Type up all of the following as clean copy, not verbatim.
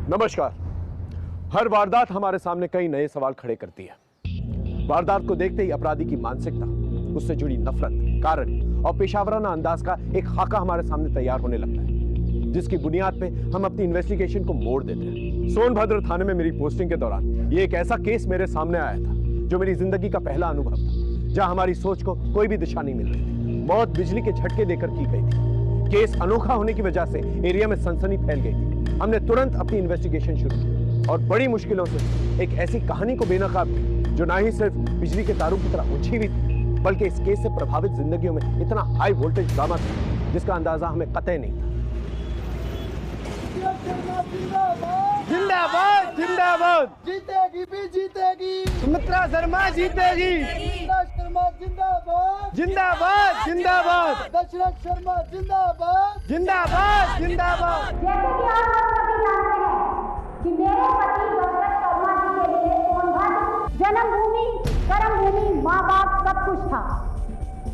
नमस्कार। हर वारदात हमारे सामने कई नए सवाल खड़े करती है। वारदात को देखते ही अपराधी की मानसिकता, उससे जुड़ी नफरत, कारण और पेशावराना अंदाज का एक खाका हमारे सामने तैयार होने लगता है, जिसकी बुनियाद पे हम अपनी इन्वेस्टिगेशन को मोड़ देते हैं। सोनभद्र थाने में मेरी पोस्टिंग के दौरान ये एक ऐसा केस मेरे सामने आया था जो मेरी जिंदगी का पहला अनुभव था, जहां हमारी सोच को कोई भी दिशा नहीं मिल रही थी। मौत बिजली के झटके देकर की गई थी। केस अनोखा होने की वजह से एरिया में सनसनी फैल गई थी। हमने तुरंत अपनी इन्वेस्टिगेशन शुरू की और बड़ी मुश्किलों से एक ऐसी कहानी को बेनकाब की जो ना ही सिर्फ बिजली के तारों की तरह ऊंची हुई थी, बल्कि इस केस से प्रभावित जिंदगियों में इतना हाई वोल्टेज ड्रामा था जिसका अंदाजा हमें कतई नहीं था। जिंदाबाद जिंदाबाद, जीतेगी भी जीतेगी, सुमित्रा शर्मा जीतेगी। शर्मा जिंदाबाद, जिंदाबाद जिंदाबाद, दशरथ शर्मा जिंदाबाद, जिंदाबाद जिंदाबाद। जैसे कि आप लोग सभी जानते हैं कि मेरे पति दशरथ शर्मा जी के लिए सोनभद्र जन्मभूमि, कर्मभूमि, माँ बाप सब कुछ था,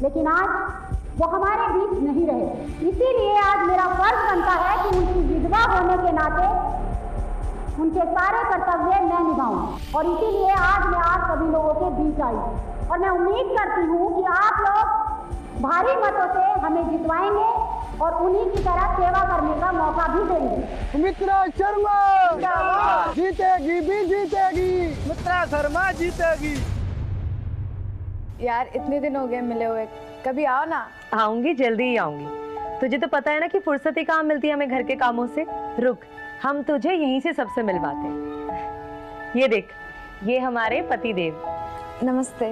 लेकिन आज वो हमारे बीच नहीं रहे। इसीलिए आज मेरा फर्ज बनता है कि उनकी विधवा होने के नाते उनके सारे कर्तव्य मैं निभाऊं, और इसीलिए आज मैं आप सभी लोगों के बीच आई और मैं उम्मीद करती हूँ कि आप लोग भारी मतों से हमें जितवाएंगे और उन्हीं की तरह सेवा करने का मौका भी देंगे। सुमित्रा शर्मा जीतेगी भी जीतेगी, सुमित्रा शर्मा जीतेगी। यार इतने दिन हो गए मिले हुए, कभी आओ ना। आऊंगी, जल्दी ही आऊंगी। तुझे तो पता है ना कि फुर्सत ही कहाँ मिलती है हमें घर के कामों से। रुक, हम तुझे यहीं से सबसे मिलवाते हैं। ये देख, ये हमारे पति देव। नमस्ते।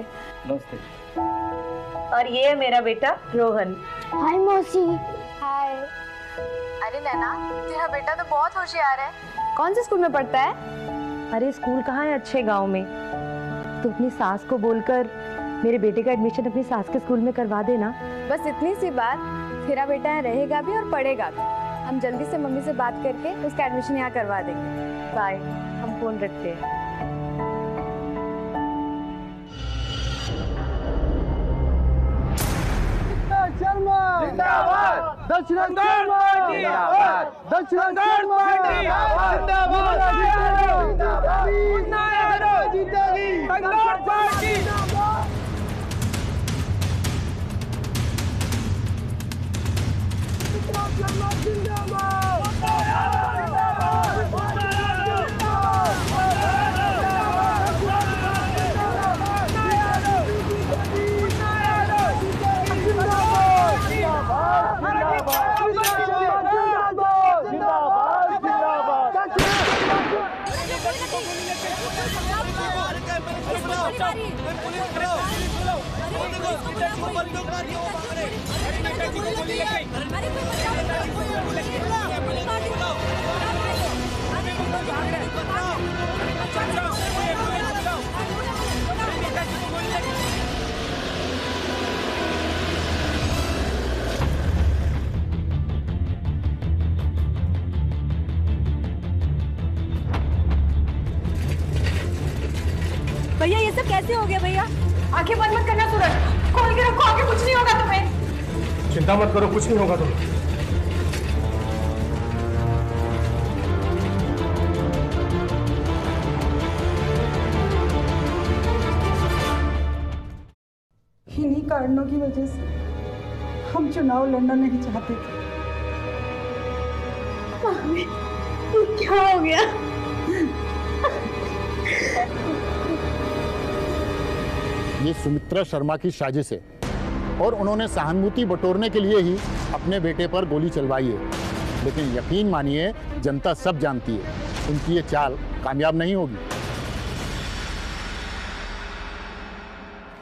नमस्ते। और ये है मेरा बेटा रोहन। हाय मौसी। हाय। अरे नैना, तेरा बेटा तो बहुत होशियार है। कौन से स्कूल में पढ़ता है? अरे स्कूल कहाँ है अच्छे गांव में। तू अपनी सास को बोलकर मेरे बेटे का एडमिशन अपनी सास के स्कूल में करवा देना। बस इतनी सी बात, तेरा बेटा यहाँ रहेगा भी और पढ़ेगा भी। हम जल्दी से मम्मी से बात करके उसका एडमिशन यहाँ करवा देंगे। बाय, हम फोन रखते हैं। शर्मा जिंदाबाद, दशरथ शर्मा जिंदाबाद, दशरथ शर्मा जिंदाबाद, जीतेगी बंगाल पार्टी। भैया ये सब कैसे हो गया भैया? आंखें बंद मत करना सूरज, खोल के रखो, आगे कुछ नहीं होगा तुम्हें। चिंता मत करो, कुछ नहीं होगा तुम्हें। इन्हीं कारणों की वजह से हम चुनाव लड़ना नहीं चाहते थे। क्या हो गया? ये सुमित्रा शर्मा की साजिश है और उन्होंने सहानुभूति बटोरने के लिए ही अपने बेटे पर गोली चलवाई है। लेकिन यकीन मानिए, जनता सब जानती है, उनकी ये चाल कामयाब नहीं होगी।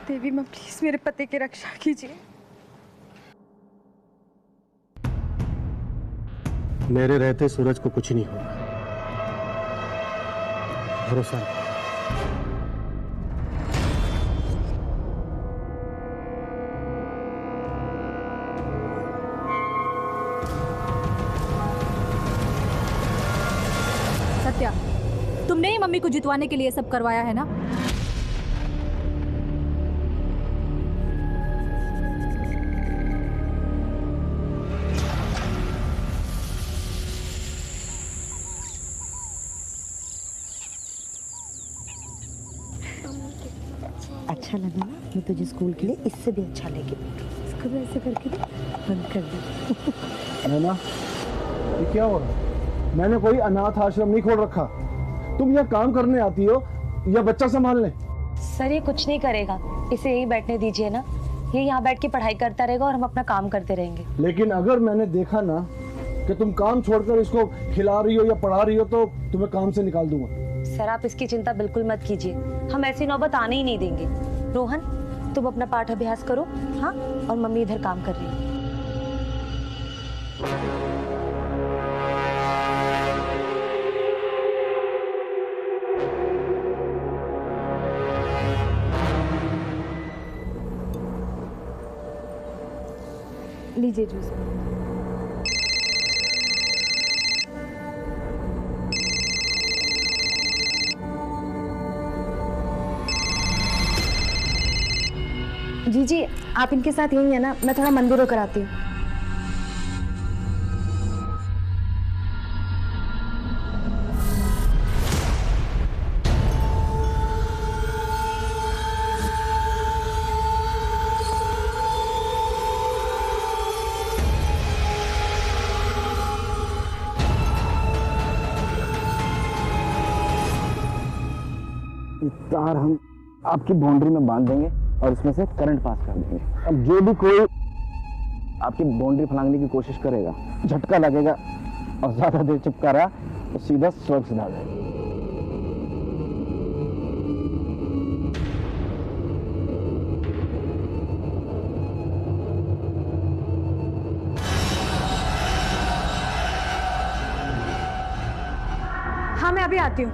देवी माँ प्लीज मेरे पति की रक्षा कीजिए। मेरे रहते सूरज को कुछ नहीं होगा, भरोसा नहीं। सत्या, तुमने ही मम्मी को जितवाने के लिए सब करवाया है ना? अच्छा लगा ना? मैं तुझे स्कूल के लिए इससे भी अच्छा लेके इसको भी ऐसे करके बंद कर दे। नैना, ये क्या हो रहा है? मैंने कोई अनाथ आश्रम नहीं खोल रखा। तुम यहाँ काम करने आती हो या बच्चा संभालने? सर ये कुछ नहीं करेगा, इसे यही बैठने दीजिए ना। ये यहाँ बैठ के पढ़ाई करता रहेगा और हम अपना काम करते रहेंगे। लेकिन अगर मैंने देखा ना कि तुम काम छोड़कर इसको खिला रही हो या पढ़ा रही हो तो तुम्हें काम से निकाल दूंगा। सर आप इसकी चिंता बिल्कुल मत कीजिए, हम ऐसी नौबत आने ही नहीं देंगे। रोहन तुम अपना पाठ अभ्यास करो, हाँ, और मम्मी इधर काम कर रही है। लीजिए जूस। जी आप इनके साथ यही है ना? मैं थोड़ा मंदिर होकर आती हूँ। तार हम आपकी बाउंड्री में बांध देंगे और इसमें से करंट पास कर देंगे। अब जो भी कोई आपकी बाउंड्री फलांगने की कोशिश करेगा, झटका लगेगा और ज्यादा देर चिपका रहा तो सीधा स्वर्ग से डाल देगा। हाँ मैं अभी आती हूँ।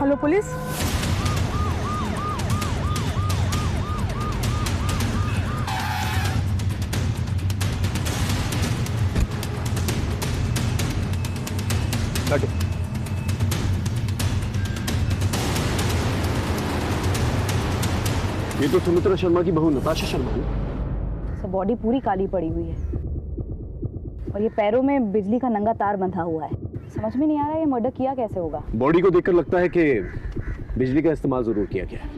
Hello police. ये तो सुमित्रा शर्मा की बहू नताशा शर्मा है। बॉडी पूरी काली पड़ी हुई है और ये पैरों में बिजली का नंगा तार बंधा हुआ है। समझ में नहीं आ रहा है ये मर्डर किया कैसे होगा। बॉडी को देखकर लगता है कि बिजली का इस्तेमाल जरूर किया गया है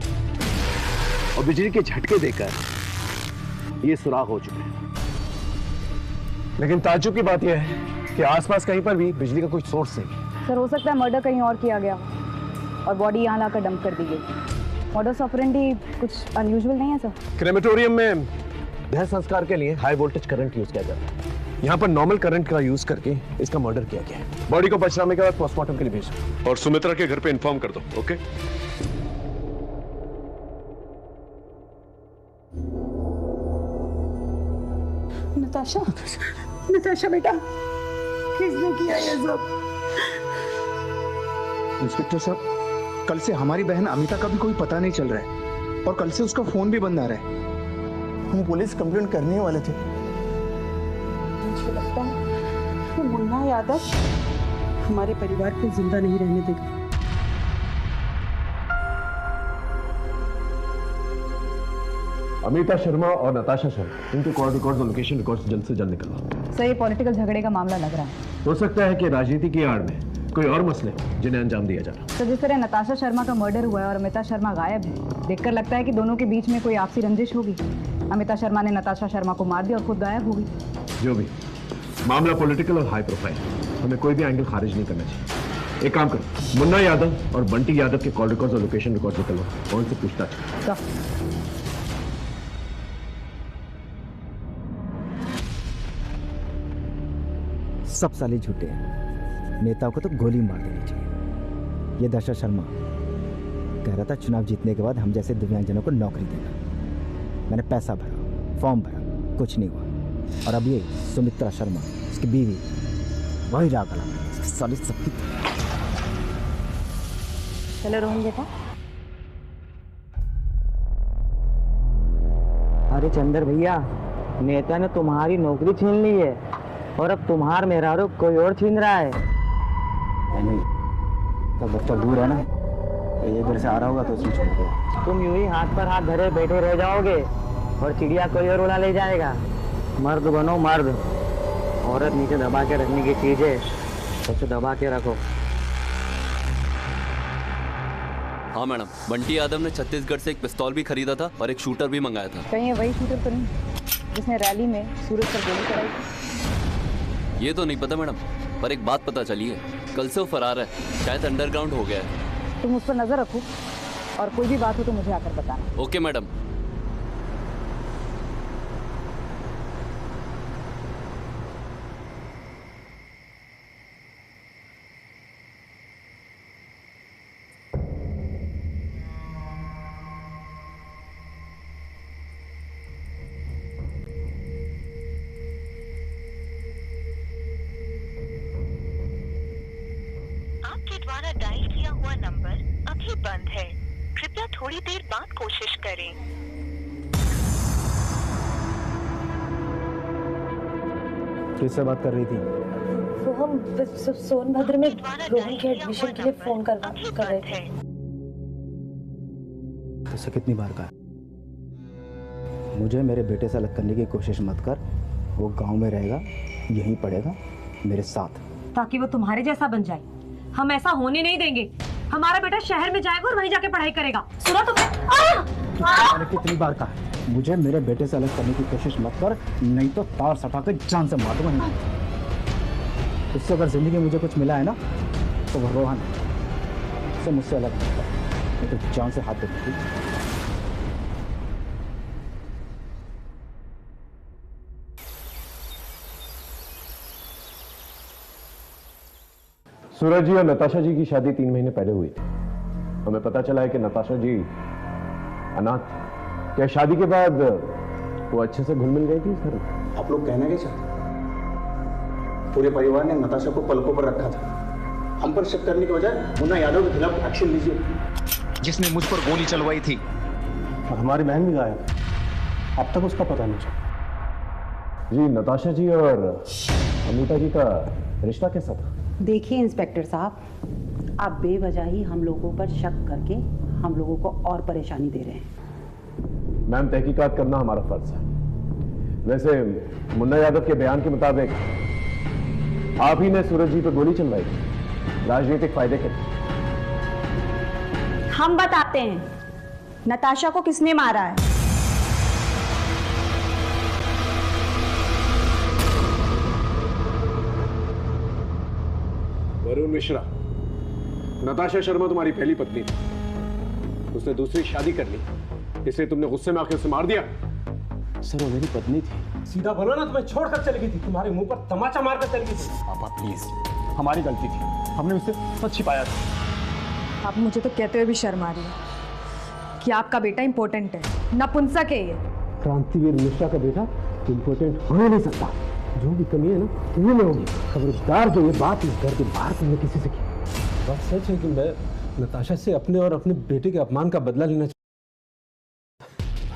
और बिजली के झटके देकर ये सुराग हो चुके हैं। लेकिन ताज्जुब की बात यह है कि आसपास कहीं पर भी बिजली का कोई सोर्स नहीं। सर हो सकता है मर्डर कहीं और किया गया और बॉडी यहाँ लाकर डंप कर दी गई। मर्डर ऑपरेंडी कुछ अनयूजुअल नहीं है सर? क्रेमेटोरियम में देह संस्कार के लिए हाई वोल्टेज करंट यूज किया जाता है। यहाँ पर नॉर्मल करंट का यूज करके इसका मर्डर किया गया है। बॉडी को पचराने के बाद पोस्टमार्टम के लिए भेजो और सुमित्रा के घर पे इन्फॉर्म कर दो। ओके? नताशा, नताशा बेटा, किसने किया ये सब? इंस्पेक्टर साहब, कल से हमारी बहन अमिता का भी कोई पता नहीं चल रहा है और कल से उसका फोन भी बंद आ रहा है। हम पुलिस कंप्लेंट करने वाले थे। मुझे लगता है कि मुन्ना यादव हमारे परिवार को जिंदा नहीं रहने देगा। अमिता शर्मा और नताशा शर्मा, इनके कॉल रिकॉर्ड्स और लोकेशन रिकॉर्ड्स जल्द से जल्द निकलवा। सर ये पॉलिटिकल झगड़े का मामला लग रहा है। हो सकता है कि राजनीति की आड़ में कोई और मसले जिन्हें अंजाम दिया जा रहा है। तो जिस तरह नताशा शर्मा का मर्डर हुआ है और अमिता शर्मा गायब है, देखकर लगता है कि दोनों के बीच में कोई आपसी रंजिश होगी। अमिता शर्मा ने नताशा शर्मा को मार दिया और खुद गायब होगी। जो भी मामला पॉलिटिकल और हाई प्रोफाइल, हमें कोई भी एंगल खारिज नहीं करना चाहिए। एक काम करो, मुन्ना यादव और बंटी यादव के कॉल रिकॉर्ड्स और लोकेशन रिकॉर्ड्स निकलवा और उनसे पूछताछ। सब साले झूठे हैं। नेताओं को तो गोली मार देनी चाहिए। ये दशा शर्मा कह रहा था चुनाव जीतने के बाद हम जैसे दिव्यांगजनों को नौकरी देगा। मैंने पैसा भरा फॉर्म भरा, कुछ नहीं हुआ। और अब ये सुमित्रा शर्मा, उसकी बीवी, वही राग लगा साली सबकी। चलो रोहन बेटा। अरे चंदर भैया, नेता ने तुम्हारी नौकरी छीन ली है और अब तुम्हार मेहरारू कोई और छीन रहा है। नहीं, तो बच्चा दूर है ना, ये इधर से आ रहा होगा तो उसमें छोड़ दो। तुम यूं ही हाथ पर हाथ धरे बैठे रह जाओगे और चिड़िया कोई और उड़ा ले जाएगा। मर्द बनो मर्द, औरत नीचे दबा के रखने की चीज है, उसे दबा के रखो। हाँ मैडम, बंटी यादव ने छत्तीसगढ़ से एक पिस्तौल भी खरीदा था और एक शूटर भी मंगाया था। कहीं ये वही शूटर तो नहीं जिसने रैली में सूरज पर गोली चलाई थी? ये तो नहीं पता मैडम, पर एक बात पता चली है, कल से वो फरार है, शायद अंडरग्राउंड हो गया है। तुम उस पर नजर रखो और कोई भी बात हो तो मुझे आकर बताना। Okay madam. आपके द्वारा डायल किया हुआ नंबर अभी बंद है, कृपया थोड़ी देर बाद कोशिश करें। किससे बात कर रही थी? वो हम सोनभद्र में रोहन के एडमिशन के लिए फोन कर रहे थे। तुझसे कितनी बार कहा, मुझे मेरे बेटे से अलग करने की कोशिश मत कर। वो गांव में रहेगा, यहीं पढ़ेगा मेरे साथ, ताकि वो तुम्हारे जैसा बन जाए। हम ऐसा होने नहीं देंगे। हमारा बेटा शहर में जाएगा और वहीं जाके पढ़ाई करेगा। सुना मैंने कितनी बार कहा, मुझे मेरे बेटे से अलग करने की कोशिश मत कर, नहीं तो तार सटा के जान से मार दूंगा। उससे अगर जिंदगी में मुझे कुछ मिला है ना, तो वो रोहन से मुझसे अलग मत कर, नहीं तो जान से हाथ दे दूंगी। सूरज जी और नताशा जी की शादी 3 महीने पहले हुई थी। हमें पता चला है कि नताशा जी अनाथ। क्या शादी के बाद वो अच्छे से घुल मिल गई थी सर? आप लोग कहना क्या चाहते? पूरे परिवार ने नताशा को पलकों पर रखा था। हम पर शक करने के बजाय मुन्ना यादव के खिलाफ एक्शन लीजिए, जिसने मुझ पर गोली चलवाई थी। और हमारी बहन भी गायब, अब तक उसका पता नहीं चला। जी, नताशा जी और अमिता जी का रिश्ता कैसा था? देखिए इंस्पेक्टर साहब, आप बेवजह ही हम लोगों पर शक करके हम लोगों को और परेशानी दे रहे हैं। मैम, तहकीकात करना हमारा फर्ज है। वैसे मुन्ना यादव के बयान के मुताबिक आप ही ने सूरज जी पर गोली चलवाई, राजनीतिक फायदे के लिए। हम बताते हैं नताशा को किसने मारा है। वरुण मिश्रा, नताशा शर्मा तुम्हारी पहली पत्नी थी। उसने दूसरी शादी कर ली, इसलिए तुमने गुस्से में आके उसे मार दिया। सर, वो मेरी पत्नी थी। सीधा बोलो ना, तुम्हें छोड़कर चली गई थी, तुम्हारे मुंह पर तमाचा मारकर चली गई थी। पापा प्लीज, हमारी गलती थी, हमने उससे सच छिपाया था। आप मुझे तो कहते हुए भी शर्म आ रही है कि आपका बेटा इंपॉर्टेंट है, नपुंसक है ये। क्रांतिवीर मिश्रा का बेटा इम्पोर्टेंट हो ही नहीं सकता। जो भी कमी है ना, वो में होगी। खबरदार जो ये बात इस घर के बाहर तुमने किसी से की। बात सच है कि मैं नताशा से अपने और अपने बेटे के अपमान का बदला लेना चाहता।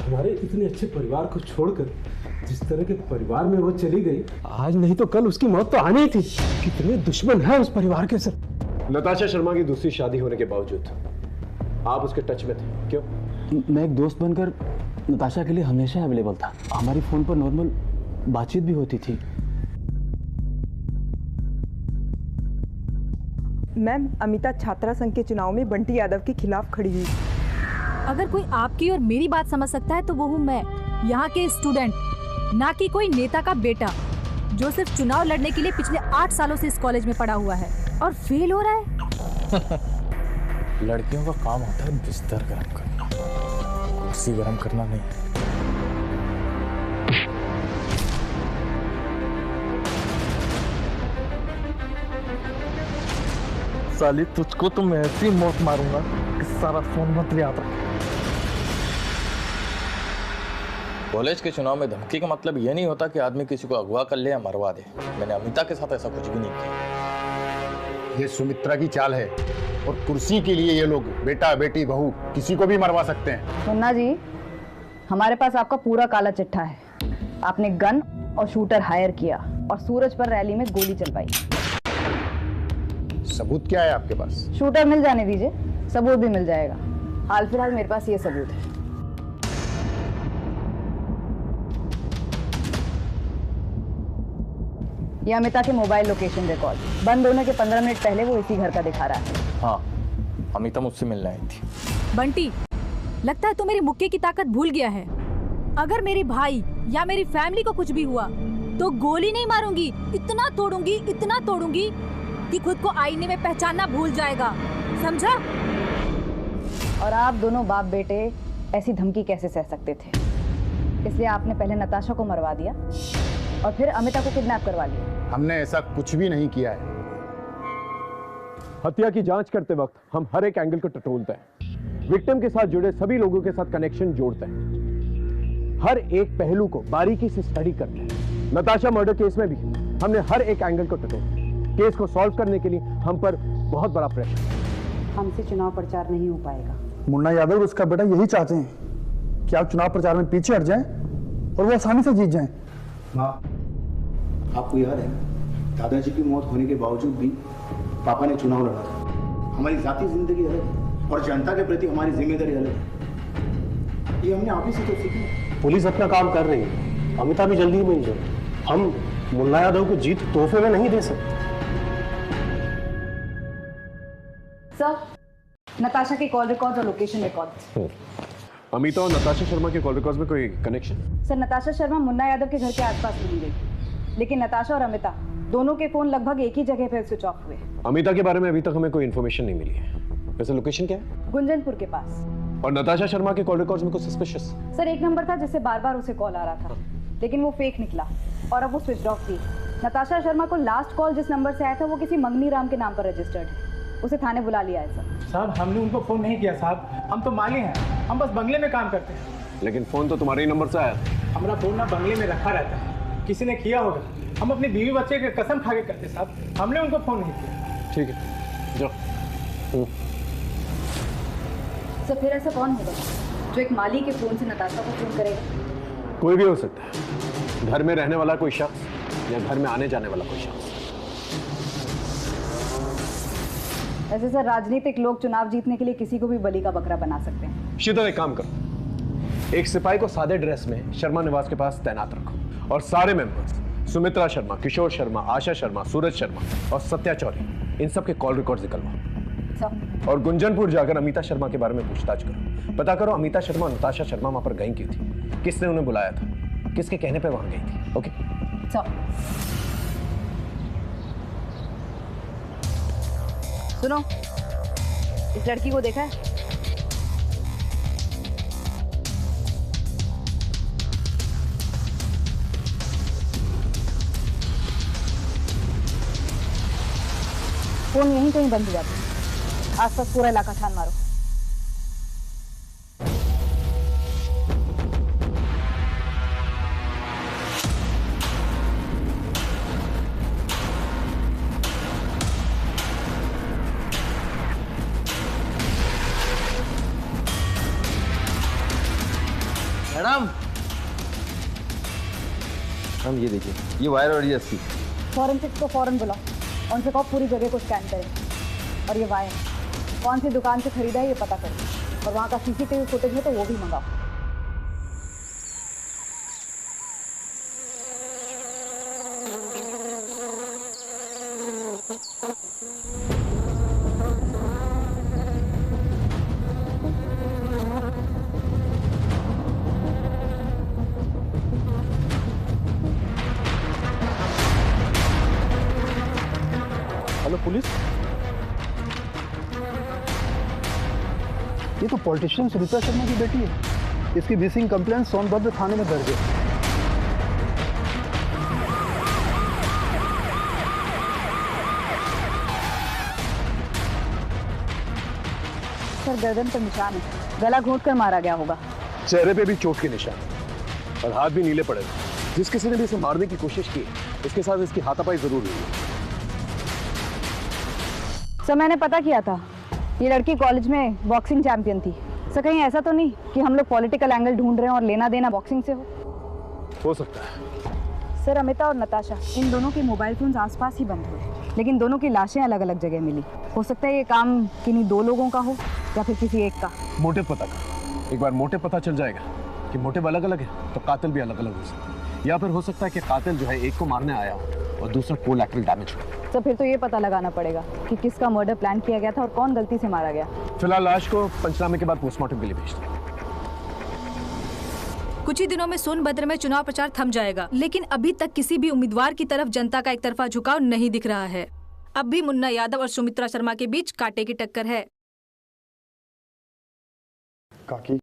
हमारे इतने अच्छे परिवार को छोड़कर जिस तरह के परिवार में वो चली गई, आज नहीं तो कल उसकी मौत तो आनी ही थी। कितने दुश्मन है उस परिवार के सर। नताशा शर्मा की दूसरी शादी होने के बावजूद आप उसके टच में थे, क्यों? मैं एक दोस्त बनकर नताशा के लिए हमेशा अवेलेबल था। हमारी फोन पर नॉर्मल बातचीत भी होती थी। मैम, अमिता छात्रा संघ के चुनाव में बंटी यादव के खिलाफ खड़ी हुई। अगर कोई आपकी और मेरी बात समझ सकता है तो वो हूँ मैं, यहाँ के स्टूडेंट, ना कि कोई नेता का बेटा जो सिर्फ चुनाव लड़ने के लिए पिछले 8 सालों से इस कॉलेज में पढ़ा हुआ है और फेल हो रहा है। लड़कियों का काम होता है बिस्तर गर्म करना, कुर्सी गर्म करना नहीं। साली, तुझको तो मैं ऐसी मौत मारूंगा कि सारा फोन मत याद रख। कॉलेज के चुनाव में धमकी का मतलब ये नहीं होता कि आदमी किसी को अगवा कर ले या मरवा दे। मैंने अमिता के साथ ऐसा कुछ भी नहीं किया। ये सुमित्रा की चाल है और कुर्सी के लिए ये लोग बेटा बेटी बहू किसी को भी मरवा सकते हैं। मुन्ना जी, हमारे पास आपका पूरा काला चिट्ठा है। आपने गन और शूटर हायर किया और सूरज पर रैली में गोली चलवाई। सबूत क्या है आपके पास? शूटर मिल जाने दीजिए, सबूत भी मिल जाएगा। हाल फिलहाल मेरे पास ये सबूत है। ये अमिता के मोबाइल लोकेशन रिकॉर्ड बंद होने के 15 मिनट पहले वो इसी घर का दिखा रहा है। हाँ, अमिता मुझसे मिलने आई थी। बंटी, लगता है तू मेरी मुक्के की ताकत भूल गया है। अगर मेरे भाई या मेरी फैमिली को कुछ भी हुआ तो गोली नहीं मारूंगी, इतना तोड़ूंगी कि खुद को आईने में पहचानना भूल जाएगा, समझा? और आप दोनों बाप बेटे ऐसी धमकी कैसे सह सकते थे? इसलिए आपने पहले नताशा को मरवा दिया और फिर अमिता को किडनैप करवा लिया। हमने ऐसा कुछ भी नहीं किया है। हत्या की जांच करते वक्त हम हर एक एंगल को टटोलते हैं, विक्टिम के साथ जुड़े सभी लोगों के साथ कनेक्शन जोड़ते हैं, हर एक पहलू को बारीकी से स्टडी करते हैं। नताशा मर्डर केस में भी हमने हर एक एंगल को टटोला। केस को सॉल्व करने के लिए हम पर बहुत बड़ा प्रेशर। हमसे चुनाव प्रचार नहीं हो पाएगा। मुन्ना यादव और उसका बेटा यही चाहते हैं कि आप चुनाव प्रचार में पीछे हट जाएं और वो आसानी से जीत जाएं। हाँ, आपको याद है दादाजी की मौत होने के बावजूद भी पापा ने चुनाव लड़ा था। हमारी जाती जिंदगी अलग है और जनता के प्रति हमारी जिम्मेदारी अलग है। ये हमने आप ही से तो सीखी। पुलिस अपना काम कर रही है, अमिता भी जल्दी मिल जाए। हम मुन्ना यादव को जीत तोहफे में नहीं दे सकते। सर, नताशा के कॉल रिकॉर्ड और लोकेशन रिकॉर्ड। अमिता और नताशा शर्मा के कॉल रिकॉर्ड्स में कोई कनेक्शन? सर, नताशा शर्मा मुन्ना यादव के घर के आसपास मिली गई, लेकिन नताशा और अमिता दोनों के फोन लगभग एक ही जगह पर स्विच ऑफ हुए। अमिता के बारे में अभी तक हमें कोई इन्फॉर्मेशन नहीं मिली है। वैसे लोकेशन क्या है? गुंजनपुर के पास। और नताशा शर्मा के कॉल रिकॉर्ड्स में कुछ सस्पिशियस? सर, एक नंबर था जिससे बार बार उसे कॉल आ रहा था, लेकिन वो फेक निकला और अब वो स्विच ऑफ थी। नताशा शर्मा को लास्ट कॉल जिस नंबर से आया था वो किसी मंगनी राम के नाम पर रजिस्टर्ड है। उसे थाने बुला लिया है सर। साहब, हमने उनको फोन नहीं किया साहब, हम तो माली हैं, हम बस बंगले में काम करते हैं। लेकिन फोन तो तुम्हारे ही नंबर से आया था। हमारा फोन ना बंगले में रखा रहता है, किसी ने किया होगा। हम अपनी बीवी बच्चे के कसम खा के करते साहब, हमने उनको फोन नहीं किया। ठीक है, जाओ। सर, फिर ऐसा कौन होगा जो एक माली के फोन से नताशा को फोन करेगा? कोई भी हो सकता है, घर में रहने वाला कोई शख्स या घर में आने जाने वाला कोई शख्स। ऐसे सर, राजनीतिक लोग चुनाव जीतने के लिए किसी को भी बलि का बकरा बना सकते हैं। शीतल, एक काम करो, एक सिपाही को सादे ड्रेस में शर्मा निवास के पास तैनात रखो और सारे मेंबर्स सुमित्रा शर्मा, किशोर शर्मा, आशा शर्मा, सूरज शर्मा और सत्या चौरी, इन सब के कॉल रिकॉर्ड निकलवाओ और गुंजनपुर जाकर अमिता शर्मा के बारे में पूछताछ करो। पता करो अमिता शर्मा और नताशा शर्मा वहां पर गई क्यों थी, किसने उन्हें बुलाया था, किसके कहने पे वहां गई थी। ओके सुनो, इस लड़की को देखा है? फोन यहीं कहीं बंद हो जाता है। आसपास पूरा इलाका छान मारो। मैडम, हम ये देखिए, ये वायर और ये रस्सी। फॉरेंसिक्स को फौरन बुलाओ, उनसे कहो पूरी जगह को स्कैन करें और ये वायर कौन सी दुकान से खरीदा है ये पता करें और वहाँ का सीसीटीवी फुटेज है तो वो भी मंगाओ। हेलो पुलिस, ये तो पॉलिटिशियन सुमित्रा शर्मा की बेटी है। इसकी मिसिंग कंप्लेंट सोनभद्र थाने में दर्ज है। सर, गर्दन पर निशान है, गला घोंट कर मारा गया होगा। चेहरे पे भी चोट के निशान। और हाथ भी नीले पड़े थे। जिस किसी ने भी इसे मारने की कोशिश की उसके साथ इसकी हाथापाई जरूर हुई है। सर मैंने पता किया था, ये लड़की कॉलेज में बॉक्सिंग चैंपियन थी। सर कहीं ऐसा तो नहीं कि हम लोग पॉलिटिकल एंगल ढूंढ रहे हैं और लेना देना बॉक्सिंग से हो सकता है। सर अमिता और नताशा, इन दोनों के मोबाइल फोन्स आसपास ही बंद हुए, लेकिन दोनों की लाशें अलग अलग जगह मिली। हो सकता है ये काम किन्हीं दो लोगों का हो या फिर किसी एक का। मोटिव पता का, एक बार मोटिव पता चल जाएगा कि मोटिव अलग अलग है तो कातिल भी अलग अलग हो सकता है, या फिर हो सकता है कि कातिल जो है एक को मारने आया हो और दूसरा कोलैटरल डैमेज हो। सर फिर तो ये पता लगाना पड़ेगा कि किसका मर्डर प्लान किया गया था और कौन गलती से मारा गया। फिलहाल लाश को पंचनामे के बाद पोस्टमार्टम के लिए भेज दें। कुछ ही दिनों में सोनभद्र में चुनाव प्रचार थम जाएगा, लेकिन अभी तक किसी भी उम्मीदवार की तरफ जनता का एक तरफा झुकाव नहीं दिख रहा है। अब भी मुन्ना यादव और सुमित्रा शर्मा के बीच कांटे की टक्कर है। काकी,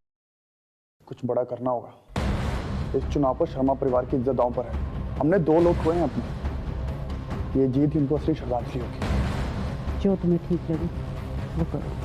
कुछ बड़ा करना होगा। इस चुनाव पर शर्मा परिवार की इज्जत दांव पर है। हमने 2 लोग खोए हैं अपने। ये जीत इनको असली श्रद्धांजलि होगी। जो तुम्हें ठीक लगे वो करो।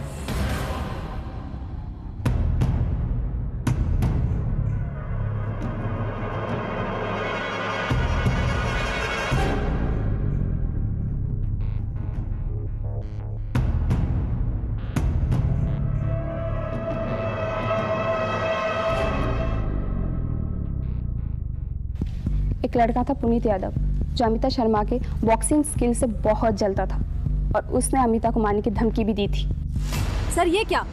एक लड़का था पुनीत यादव जो अमिता शर्मा के बॉक्सिंग स्किल से बहुत जलता था और उसने अमिता को मारने की धमकी भी दी थी। सर ये क्या,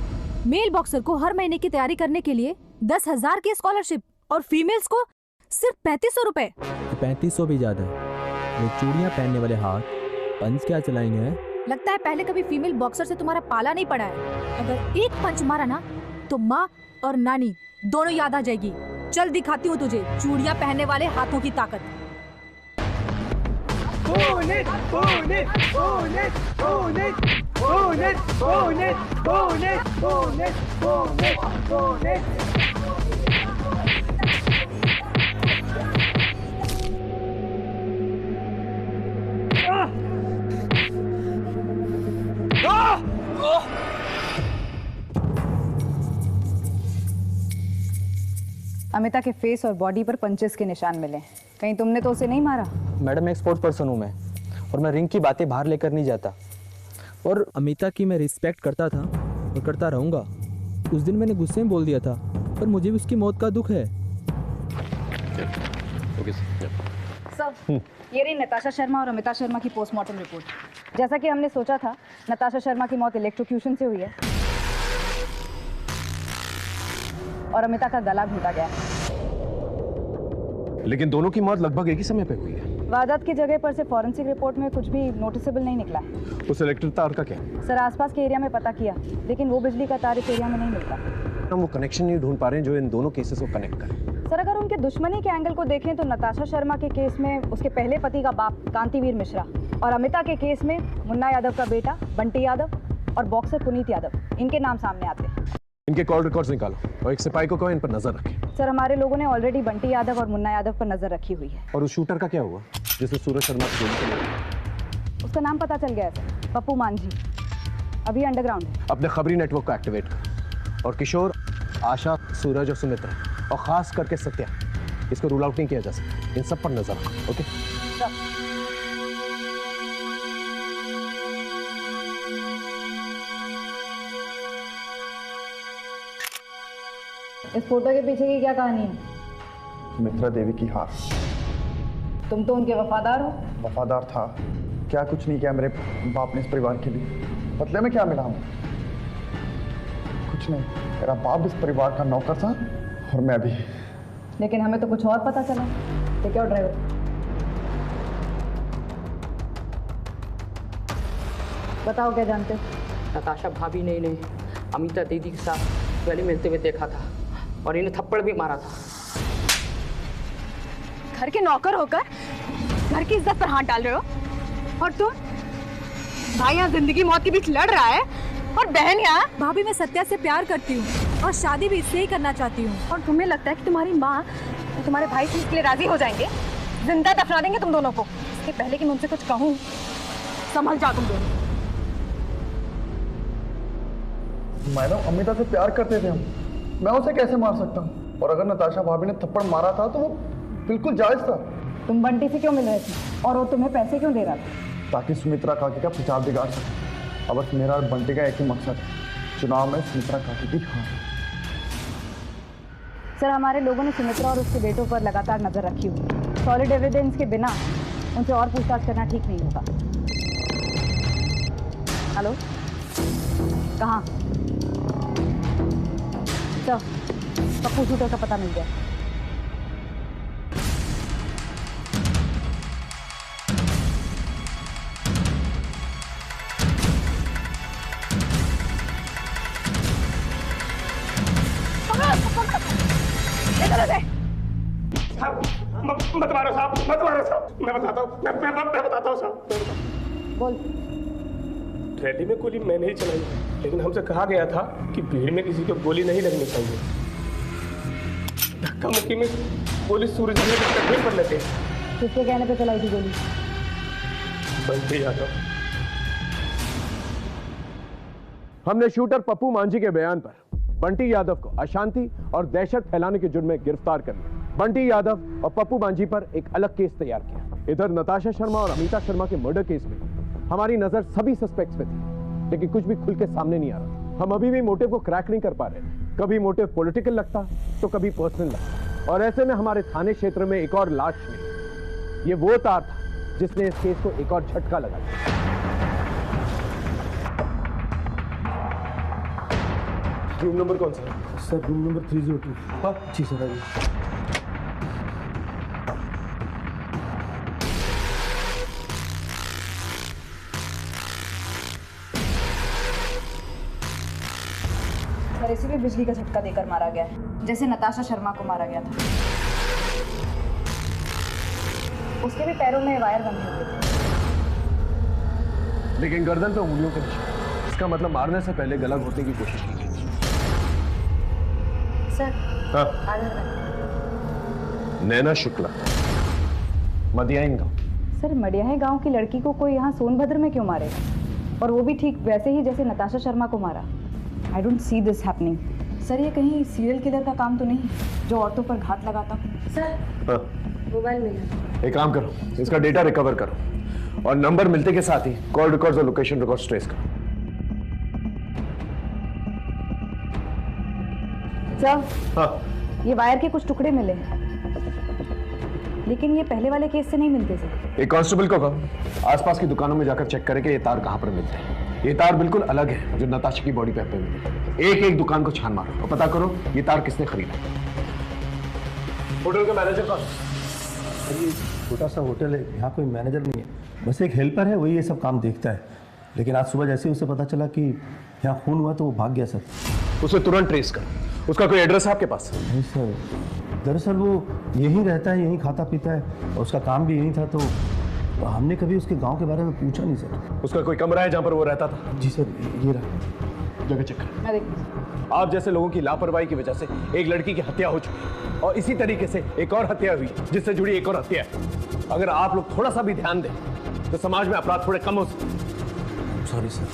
मेल बॉक्सर को हर महीने की तैयारी करने के लिए 10,000 की स्कॉलरशिप और फीमेल्स को सिर्फ 3500 रुपए। 3500 भी ज्यादा है। वो चूड़ियां पहनने वाले हाथ पंच क्या चलाएंगे? लगता है पहले कभी फीमेल बॉक्सर से तुम्हारा पाला नहीं पड़ा है। अगर एक पंच मारा ना तो माँ और नानी दोनों याद आ जाएगी। चल दिखाती हूँ तुझे चूड़ियां पहनने वाले हाथों की ताकत। अमिता के फेस और बॉडी पर पंचेस के निशान मिले। कहीं तुमने तो उसे नहीं मारा? मैडम, एक स्पोर्ट्स पर्सन हूँ मैं, और मैं रिंग की बातें बाहर लेकर नहीं जाता। और अमिता की मैं रिस्पेक्ट करता था और करता रहूँगा। उस दिन मैंने गुस्से में बोल दिया था, पर मुझे भी उसकी मौत का दुख है। सर, ये रही नताशा शर्मा और अमिता शर्मा की पोस्टमार्टम रिपोर्ट। जैसा कि हमने सोचा था, नताशा शर्मा की मौत इलेक्ट्रोक्यूशन से हुई है और अमिता का गला घोटा गया। लेकिन दोनों की मौत लगभग एक ही समय पे हुई है। वारदात की जगह पर से फॉरेंसिक रिपोर्ट में कुछ भी नोटिसेबल नहीं निकला है। उस इलेक्ट्रिक तार का क्या? सर आसपास के एरिया में पता किया, लेकिन वो बिजली का तार इस एरिया में नहीं मिलता। हम वो कनेक्शन नहीं ढूंढ पा रहे हैं जो इन दोनों केसेस को कनेक्ट करे। सर अगर उनके दुश्मनी के एंगल को देखें तो नताशा शर्मा के केस में उसके पहले पति का बाप कांतिवीर मिश्रा और अमिता के केस में मुन्ना यादव का बेटा बंटी यादव और बॉक्सर पुनीत यादव, इनके नाम सामने आते हैं। इनके कॉल रिकॉर्ड्स निकालो और एक सिपाही को कहो इन पर नजर रखे। सर हमारे लोगों ने ऑलरेडी बंटी यादव और मुन्ना यादव पर नजर रखी हुई है। और उस शूटर का क्या हुआ जिसने सूरज शर्मा को गोली चलाई? उसका नाम पता चल गया है सर, पप्पू मांझी। अभी अंडरग्राउंड है। अपने खबरी नेटवर्क को एक्टिवेट कर और किशोर, आशा, सूरज और सुमित्रा और खास करके सत्या, इसको रूल आउट नहीं किया जा सकता। इन सब पर नजर रखो। ओके इस फोटो के पीछे की क्या कहानी है? सुमित्रा देवी की हार। तुम तो उनके वफादार हो। वफादार था क्या? कुछ नहीं किया मेरे बाप ने इस परिवार के लिए। बदले में क्या मिला हमें? कुछ नहीं। मेरा बाप इस परिवार का नौकर था और मैं भी। लेकिन हमें तो कुछ और पता चला। तो क्या ड्राइवर? बताओ क्या जानते हो? नताशा भाभी ने इन्हें अमिता दीदी के साथ पहले मिलते हुए देखा था और इन्हें थप्पड़ भी मारा था। घर के नौकर होकर घर की इज्जत पर हाथ डाल रहे हो, और तुम भाई यहाँ जिंदगी मौत के बीच लड़ रहा है और बहन यहाँ। भाभी मैं सत्या से प्यार करती हूँ और शादी भी इससे ही करना चाहती हूँ। और तुम्हें लगता है कि तुम्हारी माँ और तुम्हारे भाई इसके लिए राजी हो जाएंगे? जिंदा दफना देंगे तुम दोनों को। इसके पहले कि मैं उनसे कुछ कहूँ, संभल जाओ तुम दोनों। मैडम, अमिता से प्यार करते थे हम, मैं उसे कैसे मार सकता हूँ? और अगर नताशा भाभी ने थप्पड़ मारा था तो वो बिल्कुल जायज था। तुम बंटी से क्यों मिल रहे थे और वो तुम्हें पैसे क्यों दे रहा था? ताकि सुमित्रा काकी का प्रचार बिगाड़ सके। अब बस मेरा और बंटी का एक ही मकसद है, चुनाव में सुमित्रा काकी की हार। सर, हमारे लोगों ने सुमित्रा और उसके बेटों पर लगातार नजर रखी हुई है। सॉलिड एविडेंस के बिना उनसे और पूछताछ करना ठीक नहीं होगा। हेलो, कहाँ? चल, पप्पू शूटर का पता मिल गया। मत मारो साहब, मत मारो साहब, मैं बताता हूँ, मैं बताता हूँ साहब। बोल। रैली में गोली मैंने ही चलाई, लेकिन हमसे कहा गया था कि भीड़ में किसी को गोली नहीं लगनी चाहिए। धक्का मुक्की में गोली सूरज के कंधे पर लगे। किसके कहने पे चलाई थी गोली? बंटी यादव। हमने शूटर पप्पू मांझी के बयान पर बंटी यादव को अशांति और दहशत फैलाने के जुर्म में गिरफ्तार कर लिया। बंटी यादव और पप्पू मांझी पर एक अलग केस तैयार किया। इधर नताशा शर्मा और अमिता शर्मा के मर्डर केस में हमारी नजर सभी सस्पेक्ट्स पे थी, लेकिन कुछ भी खुल के सामने नहीं आ रहा। हम अभी भी मोटिव को क्रैक नहीं कर पा रहे। कभी मोटिव पॉलिटिकल लगता तो कभी पर्सनल लगता, और ऐसे में हमारे थाने क्षेत्र में एक और लाश मिली। ये वो तार था जिसने इस केस को एक और झटका लगा दिया। रूम नंबर कौन सा? Sir, room number 302। हाँ जी सर। आइए। सर, इसे भी बिजली का झटका देकर मारा गया है, जैसे नताशा शर्मा को मारा गया था। उसके भी पैरों में वायर बंधे हुए थे, लेकिन गर्दन पे उंगलियों के निशान। इसका मतलब मारने से पहले गला घोटने की कोशिश की गई। सर, हाँ। आधार। नैना शुक्ला, मदियाइन गांव। सर, मडियाही गांव की लड़की को कोई यहाँ सोनभद्र में क्यों मारे, और वो भी ठीक वैसे ही जैसे नताशा शर्मा को मारा? I don't see this happening. Sir, ये कहीं सीरियल किलर का काम तो नहीं जो औरतों पर घात लगाता? सर, हाँ। मोबाइल मिला। एक काम करो, इसका डेटा रिकवर करो और नंबर मिलते के साथ ही कॉल रिकॉर्ड्स और लोकेशन रिकॉर्ड्स ट्रेस करो। सर, हाँ। ये वायर के कुछ टुकड़े मिले, लेकिन ये पहले वाले केस से नहीं मिलते सर। एक कांस्टेबल को कहो आसपास की दुकानों में जाकर चेक करें कि ये तार कहां पर मिलते हैं। ये तार बिल्कुल अलग है जो नताशा की बॉडी पे मिले। एक एक दुकान को छान मारो और पता करो ये तार किसने खरीदा। होटल का मैनेजर कौन? ये छोटा सा होटल है, यहाँ कोई मैनेजर नहीं है, बस एक हेल्पर है, वही ये सब काम देखता है। लेकिन आज सुबह जैसे ही उसे पता चला कि यहाँ खून हुआ तो वो भाग गया सर। उसे तुरंत ट्रेस करो। उसका कोई एड्रेस है आपके पास? नहीं सर, दरअसल वो यहीं रहता है, यहीं खाता पीता है, और उसका काम भी यहीं था, तो हमने कभी उसके गांव के बारे में पूछा नहीं सर। उसका कोई कमरा है जहाँ पर वो रहता था? जी सर, ये रहा। जगह चेक करो। मैं देखती। आप जैसे लोगों की लापरवाही की वजह से एक लड़की की हत्या हो चुकी है, और इसी तरीके से एक और हत्या हुई जिससे जुड़ी एक और हत्या है। अगर आप लोग थोड़ा सा भी ध्यान दें तो समाज में अपराध थोड़े कम हो सकते। Sorry sir.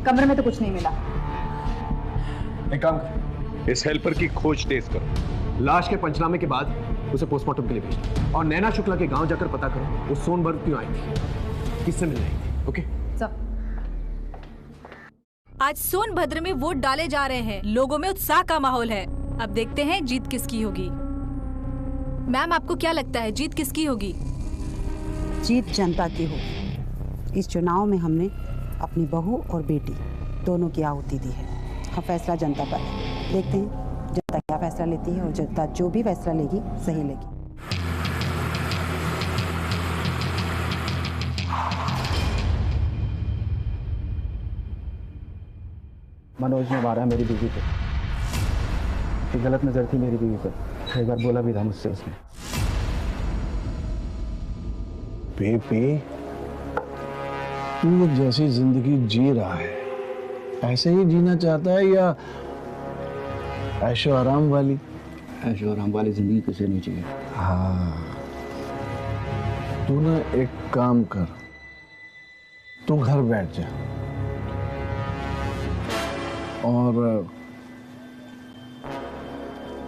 कमरे में तो कुछ नहीं मिला। एक काम करो, इस हेल्पर की खोज तेज करो। लाश के पंचनामे के बाद उसे पोस्टमार्टम के लिए भेजो, और नैना शुक्ला के गांव जाकर पता करो वो सोनभद्र क्यों आई थी, किससे मिलने आई थी। ओके सब। आज सोनभद्र में वोट डाले जा रहे हैं, लोगों में उत्साह का माहौल है। अब देखते हैं जीत किसकी होगी। मैम, आपको क्या लगता है जीत किसकी होगी? जीत जनता की होगी। इस चुनाव में हमने अपनी बहू और बेटी दोनों की आहुति दी है। हाँ, फैसला जनता पर है। देखते हैं जनता क्या फैसला लेती है, और जनता जो भी फैसला लेगी सही लेगी। मनोज ने मारा मेरी बीवी को। एक गलत नजर थी मेरी बीवी पर, कई बार बोला भी था मुझसे उसने। बेबी, तू एक जैसी जिंदगी जी रहा है ऐसे ही जीना चाहता है, या ऐशो आराम वाली? ऐशो आराम वाली जिंदगी किसे नहीं चाहिए। हाँ, तू ना एक काम कर, तू घर बैठ जा और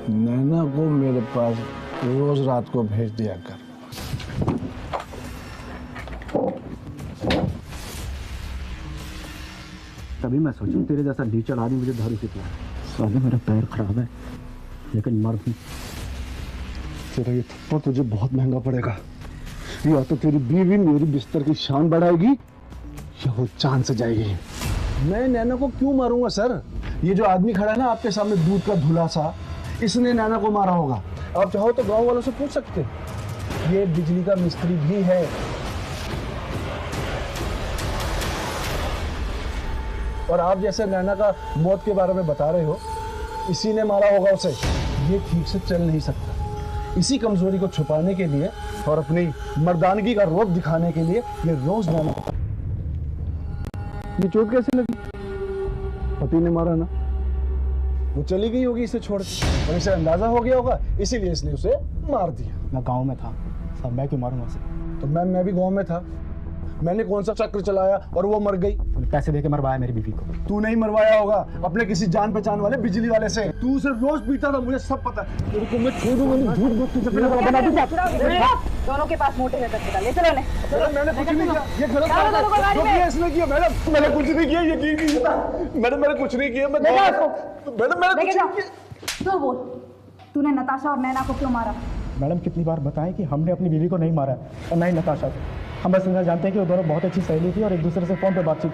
नैना को मेरे पास रोज रात को भेज दिया कर। तभी मैं सोचूं तेरे जैसा नीचल आदमी मुझे दारू से पिलाए। साले मेरा पैर खराब है लेकिन मर्द हूं। तेरा ये थप्पड़ तुझे बहुत महंगा पड़ेगा। या तो तेरी बीवी मेरी बिस्तर की शान बढ़ाएगी या वो जान से जाएगी। मैं नैना को क्यों मारूंगा सर? ये जो आदमी खड़ा है ना आपके सामने, दूध का धुला सा, इसने नैना को मारा होगा। आप चाहो तो गांव वालों से पूछ सकते हैं। ये बिजली का मिस्त्री भी है। और आप जैसे नैना का मौत के बारे में बता रहे हो, इसी ने मारा होगा उसे। ये ठीक से चल नहीं सकता। इसी कमजोरी को छुपाने के लिए और अपनी मर्दानगी का रूप दिखाने के लिए ये रोज नैना। ये चोट कैसे लगी? पति ने मारा ना। वो चली गई होगी इसे छोड़ के और इसे अंदाजा हो गया होगा, इसीलिए इसने उसे मार दिया। मैं गांव में था, सब मैं क्यों मारूंगा उसे? तो मैं भी गांव में था। मैंने कौन सा चक्र चलाया और वो मर गई? तूने पैसे देके मरवाया मेरी बीवी को। तू नहीं मरवाया होगा, अपने किसी जान पहचान वाले बिजली वाले से। तू उसे रोज पीता था, मुझे सब पता है। तेरे को मैं छोड़ दूंगा, झूठ मत तुझे बना दूंगा। दोनों के पास मोटे है, ले चलो। मैंने कुछ नहीं किया, ये गलत बात है। इसने किया मैडम, मैंने कुछ नहीं किया, यकीन कीजिए मैडम, मैंने कुछ नहीं किया। मैडम मैंने कुछ नहीं किया। तो बोल, तूने नताशा और नैना को क्यों मारा? मैडम कितनी बार बताएं कि हमने अपनी बीवी को नहीं मारा और ना ही नताशा को। हम बस इतना जानते हैं कि वो दोनों बहुत अच्छी सहेली थी और एक दूसरे से फ़ोन पे बातचीत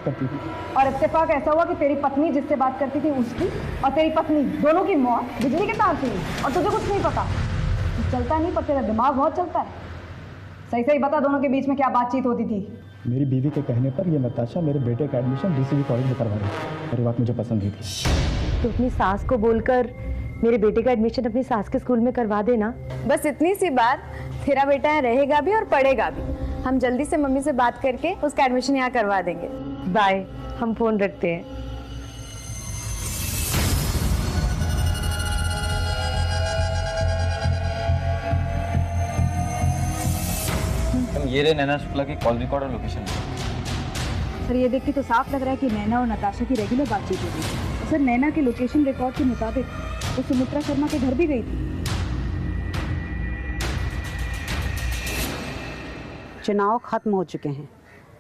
करती थी। और इत्तेफाक ऐसा हुआ कि तेरी पत्नी जिससे बात करती थी उसकी और तेरी पत्नी दोनों की मौत बिजली के तार से हुई और तुझे कुछ नहीं पता। चलता नहीं पर तेरा दिमाग बहुत चलता है। सही सही बता, दोनों के बीच में क्या बातचीत होती थी? मेरी बीवी के कहने पर ये नताशा मेरे बेटे का एडमिशन डीसीबी कॉलेज में करवा रही थी। मेरी बात मुझे पसंद ही थी। तो अपनी सास को बोलकर मेरे बेटे का एडमिशन अपनी सास के स्कूल में करवा देना। बस इतनी सी बात, तेरा बेटा यहाँ रहेगा भी और पढ़ेगा भी। हम जल्दी से मम्मी से बात करके उसका एडमिशन यहाँ करवा देंगे। बाय, हम फोन रखते हैं। ये रहे नैना शुक्ला की कॉल रिकॉर्ड और लोकेशन। सर ये देख के तो साफ लग रहा है कि नैना और नताशा की रेगुलर बातचीत हो रही है। सर नैना के लोकेशन रिकॉर्ड के मुताबिक वो सुमित्रा शर्मा के घर भी गई थी। चुनाव खत्म हो चुके हैं,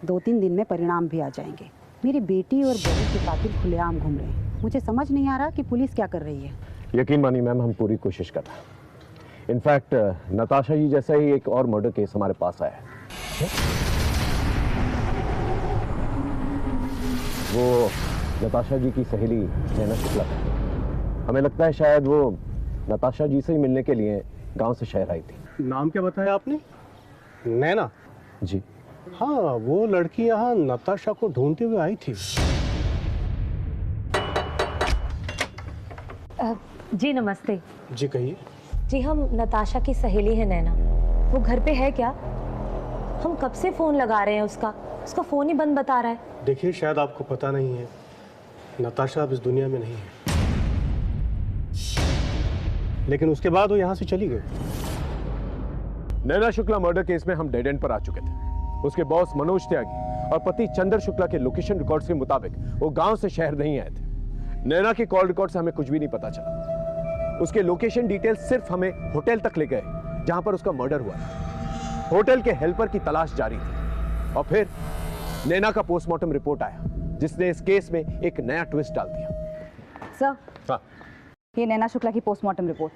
2-3 दिन में परिणाम भी आ जाएंगे। मेरी बेटी और बहू के कातिल खुलेआम घूम रहे हैं। मुझे समझ नहीं आ रहा कि पुलिस क्या कर रही है। यकीन मानिए मैम, हम पूरी कोशिश कर रहे हैं। इनफैक्ट नताशा जी जैसा ही एक और मर्डर केस हमारे पास आया है। वो नताशा जी की सहेली नैना शुक्ला। हमें लगता है शायद वो नताशा जी से ही मिलने के लिए गांव से शहर आई थी। नाम क्या बताया आपने? नैना? जी हाँ, वो लड़की यहाँ नताशा को ढूंढते हुए आई थी। जी नमस्ते। जी कहिए। जी हम नताशा की सहेली है नैना। वो घर पे है क्या? हम कब से फोन लगा रहे हैं उसका फोन ही बंद बता रहा है। देखिए शायद आपको पता नहीं है, नताशा अब इस दुनिया में नहीं है, लेकिन उसके बाद वो यहाँ से चली गई। नैना शुक्ला मर्डर केस में हम डेड एंड पर आ चुके थे। उसके बॉस मनोज त्यागी और पति चंद्र शुक्ला के लोकेशन रिकॉर्ड्स के मुताबिक वो गांव से शहर नहीं आए थे। नैना की कॉल रिकॉर्ड से हमें कुछ भी नहीं पता चला। उसके लोकेशन डिटेल्स सिर्फ हमें होटल तक ले गए जहां पर उसका मर्डर हुआ। होटल के हेल्पर की तलाश जारी थी और फिर नैना का पोस्टमार्टम रिपोर्ट आया जिसने इस केस में एक नया ट्विस्ट डाल दिया। सर, हाँ। ये नैना शुक्ला की पोस्टमार्टम रिपोर्ट।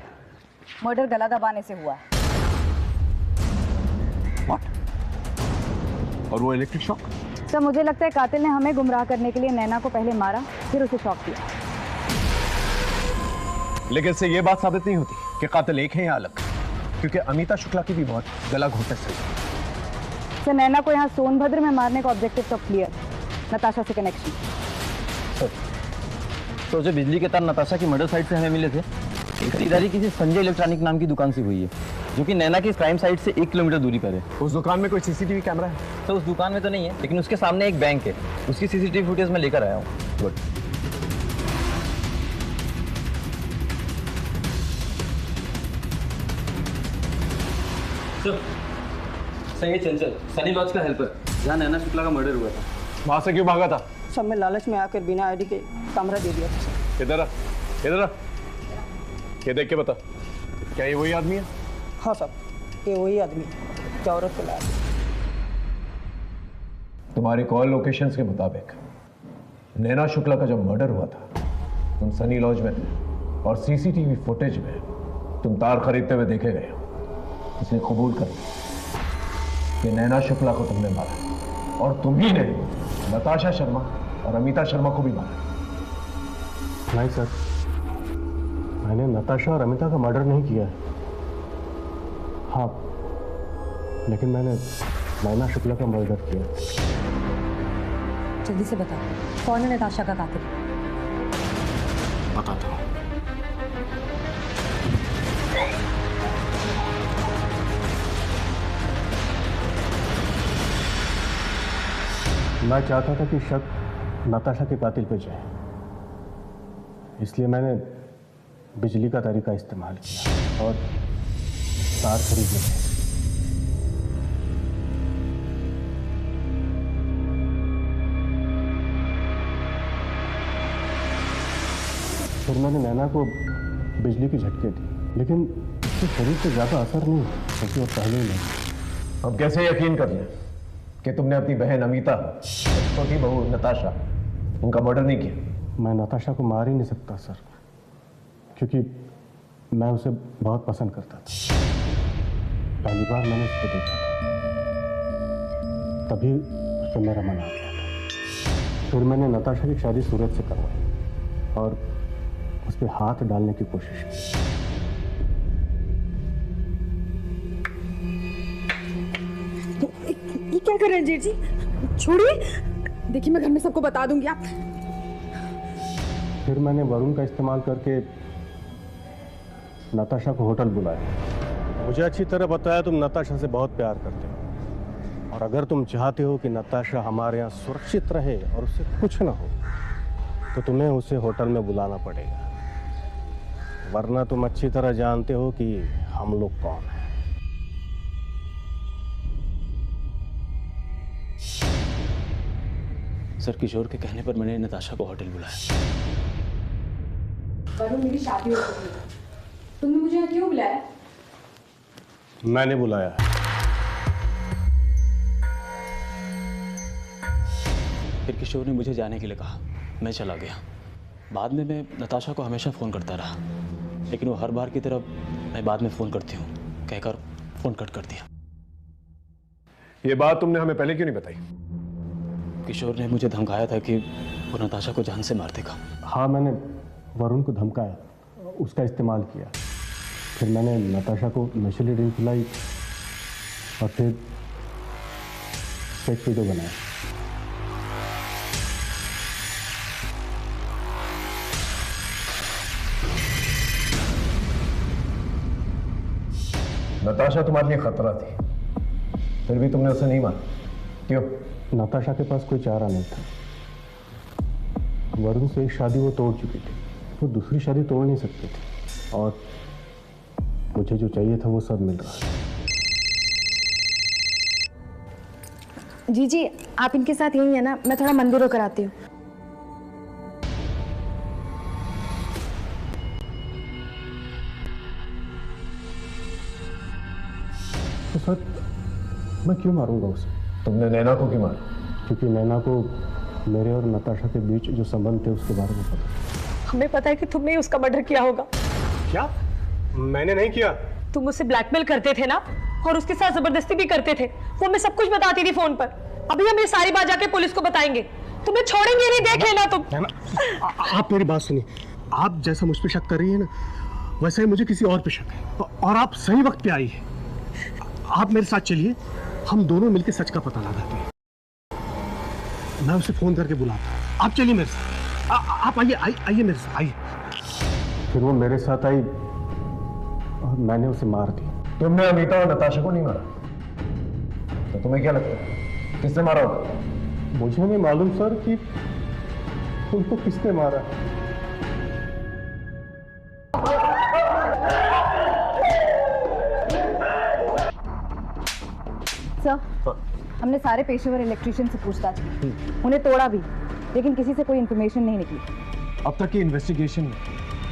मर्डर गला दबाने से हुआ है। और वो इलेक्ट्रिक शॉक? सर मुझे लगता है कातिल ने हमें गुमराह करने के लिए नैना को पहले मारा, फिर उसे शॉक दिया। लेकिन इससे ये बात साबित नहीं होती कि कातिल एक है या अलग, क्योंकि अमिता शुक्ला की भी बहुत गला घोंटने से। सर नैना को यहाँ सोनभद्र में मारने का ऑब्जेक्टिव तो क्लियर, नताशा से कनेक्शन। तो जो बिजली के तार नताशा की मर्डर साइट से हमें मिले थे, खरीदारी किसी संजय इलेक्ट्रॉनिक नाम की दुकान से हुई है, जो कि नैना की क्राइम साइट से 1 किलोमीटर दूरी पर है। उस दुकान में कोई सीसीटीवी कैमरा है? तो उस दुकान में तो नहीं है, लेकिन उसके सामने एक बैंक है, उसकी सीसीटीवी फुटेज मैं लेकर आया हूँ। गुड। सर ये चंचल सनी लॉज का हेल्पर, जहाँ नैना शुक्ला का मर्डर हुआ था। वहां से क्यों भागा था? सब में लालच में आकर बिना आईडी के कमरा दे दिया था। इधर इधर आ। ये देख के बता, क्या ये वही आदमी है? हाँ साहब, ये वही आदमी है जो औरत को लाया। तुम्हारी कॉल लोकेशंस के मुताबिक नैना शुक्ला का जब मर्डर हुआ था, तुम सनी लॉज में थे और सीसीटीवी फुटेज में तुम तार खरीदते हुए देखे गए। इसने कबूल कर लिया कि नैना शुक्ला को तुमने मारा और तुम ही ने नताशा शर्मा और अमिता शर्मा को भी मारा। नहीं सर, मैंने नताशा और अमिता का मर्डर नहीं किया है। हाँ, लेकिन मैंने नैना शुक्ला का मर्डर किया। जल्दी से बता, कौन है नताशा का कातिल? बताता हूँ। मैं चाहता था कि शक नताशा के कातिल पे जाए, इसलिए मैंने बिजली का तरीका इस्तेमाल किया और तार खरीद लिए। फिर मैंने नैना को बिजली की झटके दी, लेकिन उसके शरीर पे ज़्यादा असर नहीं क्योंकि वो पहले ही नहीं। अब कैसे यकीन कर लें कि तुमने अपनी बहन अमिता, छोटी बहू नताशा, उनका मर्डर नहीं किया? मैं नताशा को मार ही नहीं सकता सर, क्योंकि मैं उसे बहुत पसंद करता था। पहली बार मैंने उसको देखा था, तभी उस पर मेरा मन आ गया था। फिर मैंने नताशा की शादी सूरज से करवाई और उस पर हाथ डालने की कोशिश की। ये क्या कर रहे हैं जेठ जी? छोड़िए, देखिए मैं घर में सबको बता दूंगी। आप फिर मैंने वरुण का इस्तेमाल करके नताशा को होटल बुलाया। मुझे अच्छी तरह बताया तुम नताशा से बहुत प्यार करते हो और अगर तुम चाहते हो कि नताशा हमारे यहाँ सुरक्षित रहे और उससे कुछ ना हो तो तुम्हें उसे होटल में बुलाना पड़ेगा, वरना तुम अच्छी तरह जानते हो कि हम लोग कौन हैं। सर, किशोर के कहने पर मैंने नताशा को होटल बुलाया। वरुण, मेरी शादी हो गई है, तुमने मुझे यहाँ क्यों बुलाया? मैंने बुलाया। फिर किशोर ने मुझे जाने के लिए कहा, मैं चला गया। बाद में मैं नताशा को हमेशा फ़ोन करता रहा, लेकिन वो हर बार की तरह मैं बाद में फ़ोन करती हूँ कहकर फ़ोन कट कर दिया। ये बात तुमने हमें पहले क्यों नहीं बताई? किशोर ने मुझे धमकाया था कि वो नताशा को जान से मार देगा। हाँ, मैंने वरुण को धमकाया, उसका इस्तेमाल किया। फिर मैंने नताशा को नशीली ड्रिंक पिलाई और फिर सेक्स वीडियो बनाया। नताशा तुम्हारे लिए खतरा थी, फिर भी तुमने उसे नहीं मारा, क्यों? नताशा के पास कोई चारा नहीं था। वरुण से एक शादी वो तोड़ चुकी थी, वो दूसरी शादी तोड़ नहीं सकती थी और मुझे जो चाहिए था वो सब मिल रहा है। जी जी, आप इनके साथ यही है ना? मैं थोड़ा मंदिर होकर आती हूँ। तो सर, मैं क्यों मारूंगा उसे? तुमने नैना को क्यों मारा? क्योंकि नैना को मेरे और नताशा के बीच जो संबंध थे उसके बारे में पता। हमें पता है कि तुमने उसका मर्डर किया होगा। क्या? मैंने नहीं किया। तुम उसे ब्लैकमेल करते थे ना, और उसके साथ जबरदस्ती भी करते थे। वो हमें सब कुछ बताती थी फोन पर। अभी हम ये सारी बात जाके पुलिस को बताएंगे, तुम्हें छोड़ेंगे नहीं, देख लेना तुम। आप मेरी बात सुनिए, आप जैसा मुझ पर शक कर रही है ना, वैसे ही मुझे किसी और पे शक है, और आप सही वक्त पे आई है। आप मेरे साथ चलिए, हम दोनों मिलकर सच का पता लगाते हैं। मैं उसे फोन करके बुलाता हूँ, आप चलिए मेरे साथ। आप आइए, आइए मेरे साथ, आइए। फिर वो मेरे साथ आई और मैंने उसे मार दिया। तुमने अमिता और नताशा को नहीं मारा, तो तुम्हें क्या लगता है किसने मारा होगा? मुझे नहीं मालूम सर कि उनको किसने मारा। सर, हमने सारे पेशेवर इलेक्ट्रिशियन से पूछताछ की, उन्हें तोड़ा भी, लेकिन किसी से कोई इन्फॉर्मेशन नहीं निकली। अब तक की इन्वेस्टिगेशन में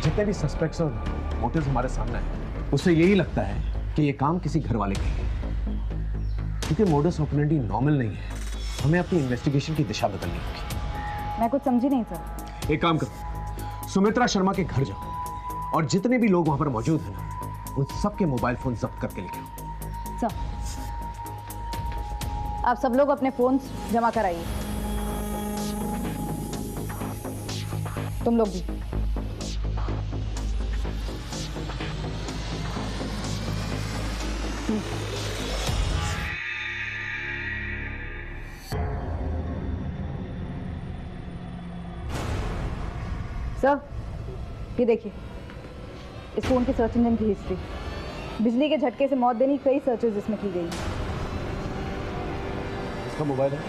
जितने भी सस्पेक्ट्स और मोटिव्स हमारे सामने हैं, उससे यही लगता है कि ये काम किसी घर वाले का है, क्योंकि मोडस ऑपरेंडी नॉर्मल नहीं है। हमें अपनी इन्वेस्टिगेशन की दिशा बदलनी होगी। मैं कुछ समझी नहीं सर। एक काम करो, सुमित्रा शर्मा के घर जाओ और जितने भी लोग वहां पर मौजूद हैं ना, उन सबके मोबाइल फोन जब्त करके लेके आओ। सर, आप सब लोग अपने फोन जमा कराइए। तुम लोग भी। सर, ये देखिए, इस फोन की सर्च इंजन की हिस्ट्री। बिजली के झटके से मौत देनी कई सर्चेज इसमें की गई। इसका मोबाइल है।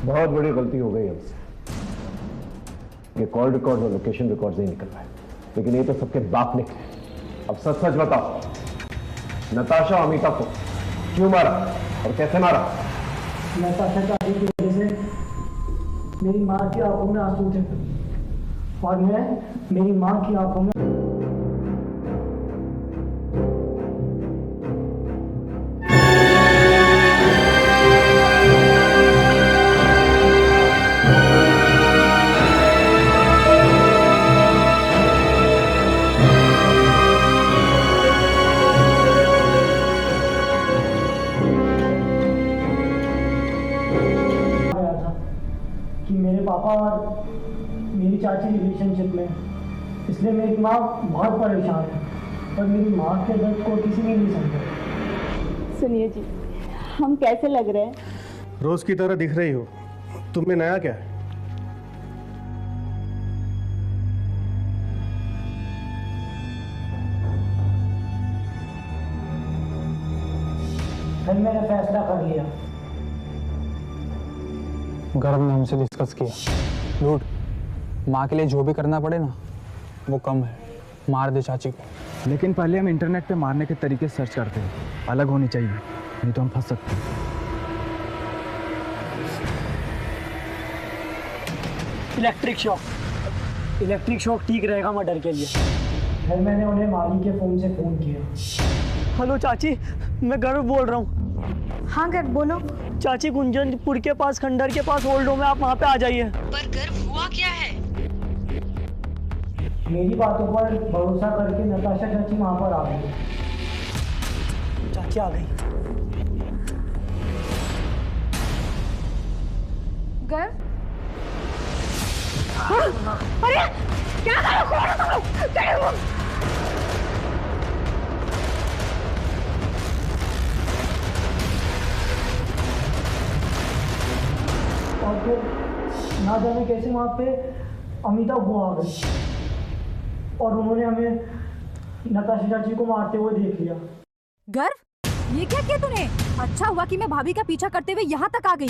बहुत बड़ी गलती हो गई हमसे। ये कॉल रिकॉर्ड और लोकेशन रिकॉर्ड नहीं निकल पाए, लेकिन ये तो सबके बाप निकले। अब सच सच बताओ, नताशा और अमिता को क्यों मारा और कैसे मारा? नताशा चाची की वजह से मेरी माँ की आंखों में आंसू थे और मैं मेरी माँ की आंखों में पापा और मेरी चाची रिलेशनशिप में, इसलिए मेरी माँ बहुत परेशान है और मेरी माँ के दर्द को किसी ने नहीं समझा। सुनिए जी, हम कैसे लग रहे हैं? रोज की तरह दिख रही हो। तुम में नया क्या है? फिर मैंने फैसला कर लिया। गर्व ने हमसे डिस्कस किया, लूट माँ के लिए जो भी करना पड़े ना वो कम है, मार दे चाची को। लेकिन पहले हम इंटरनेट पे मारने के तरीके सर्च करते हैं, अलग होनी चाहिए, नहीं तो हम फंस सकते हैं। इलेक्ट्रिक शॉक ठीक रहेगा मर्डर के लिए। फिर मैंने उन्हें माली के फोन से फोन किया। हेलो चाची, मैं गर्व बोल रहा हूँ। हाँ गर्व बोलो। चाची, गुंजनपुर के पास खंडर के पास होल्ड में, आप वहाँ पे आ जाइए। पर गर्व हुआ क्या है? मेरी बातों पर भरोसा करके नताशा चाची वहाँ पर आ गई। चाची आ गई। गर्व? अरे क्या कर रहे हो? और फिर ना जाने कैसे वहाँ पे अमिता वो आ गई और उन्होंने हमें नताशा चाची को मारते हुए देख लिया। गर्व, ये क्या किया तूने? अच्छा हुआ कि मैं भाभी का पीछा करते हुए यहाँ तक आ गई।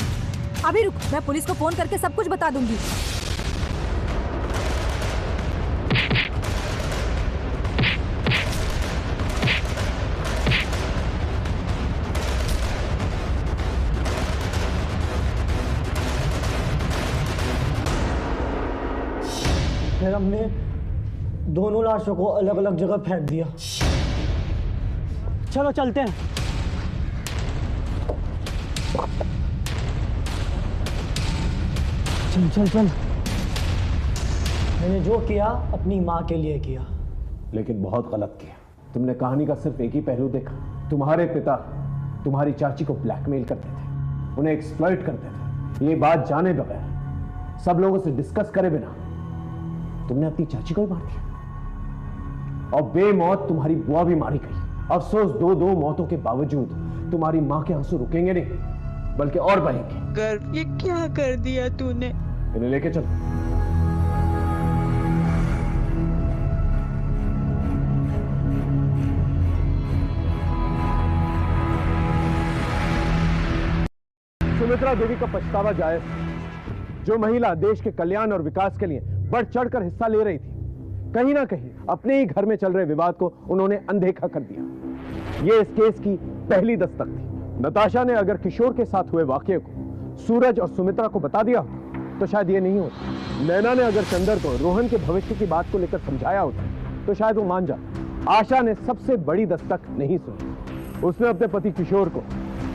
अभी रुक, मैं पुलिस को फोन करके सब कुछ बता दूंगी। फिर हमने दोनों लाशों को अलग अलग जगह फेंक दिया। चलो चलते हैं। चल चल चल। मैंने जो किया अपनी माँ के लिए किया, लेकिन बहुत गलत किया। तुमने कहानी का सिर्फ एक ही पहलू देखा। तुम्हारे पिता तुम्हारी चाची को ब्लैकमेल करते थे, उन्हें एक्सप्लॉइट करते थे। ये बात जाने बगैर, सब लोगों से डिस्कस करे बिना तुमने अपनी चाची को ही मार दिया और बेमौत तुम्हारी बुआ भी मारी गई। अफसोस दो मौतों के बावजूद तुम्हारी मां के आंसू रुकेंगे नहीं, बल्कि और बहेंगे। गर्व, ये क्या कर दिया तूने? इन्हें लेके चलो। सुमित्रा देवी का पछतावा जायज। जो महिला देश के कल्याण और विकास के लिए बढ़ चढ़कर हिस्सा ले रही थी, कहीं ना कहीं अपने ही घर में चल रहे विवाद को उन्होंने अनदेखा कर दिया। ये इस केस की पहली दस्तक थी। नताशा ने अगर किशोर के साथ हुए वाकये को सूरज और सुमित्रा को बता दिया तो शायद ये नहीं होता। नैना ने अगर चंदर को रोहन के भविष्य की बात को लेकर समझाया होता तो शायद वो मान जाता। आशा ने सबसे बड़ी दस्तक नहीं सुनी। उसने अपने पति किशोर को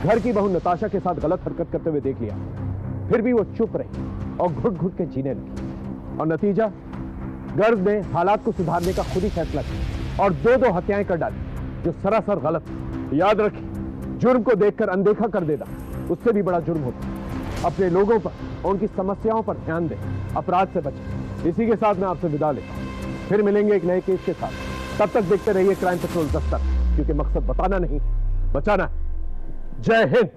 घर की बहू नताशा के साथ गलत हरकत करते हुए देख लिया, फिर भी वो चुप रही और घुट घुट के जीने लगी। और नतीजा, गर्भ ने हालात को सुधारने का खुद ही फैसला किया और दो हत्याएं कर डाली, जो सरासर गलत। याद रखिए, जुर्म को देखकर अनदेखा कर देना उससे भी बड़ा जुर्म होता है। अपने लोगों पर और उनकी समस्याओं पर ध्यान दें, अपराध से बचें। इसी के साथ मैं आपसे विदा लेता हूं। फिर मिलेंगे एक नए केस के साथ। तब तक देखते रहिए क्राइम पेट्रोल 10 तक, क्योंकि मकसद बताना नहीं, बचाना है। जय हिंद।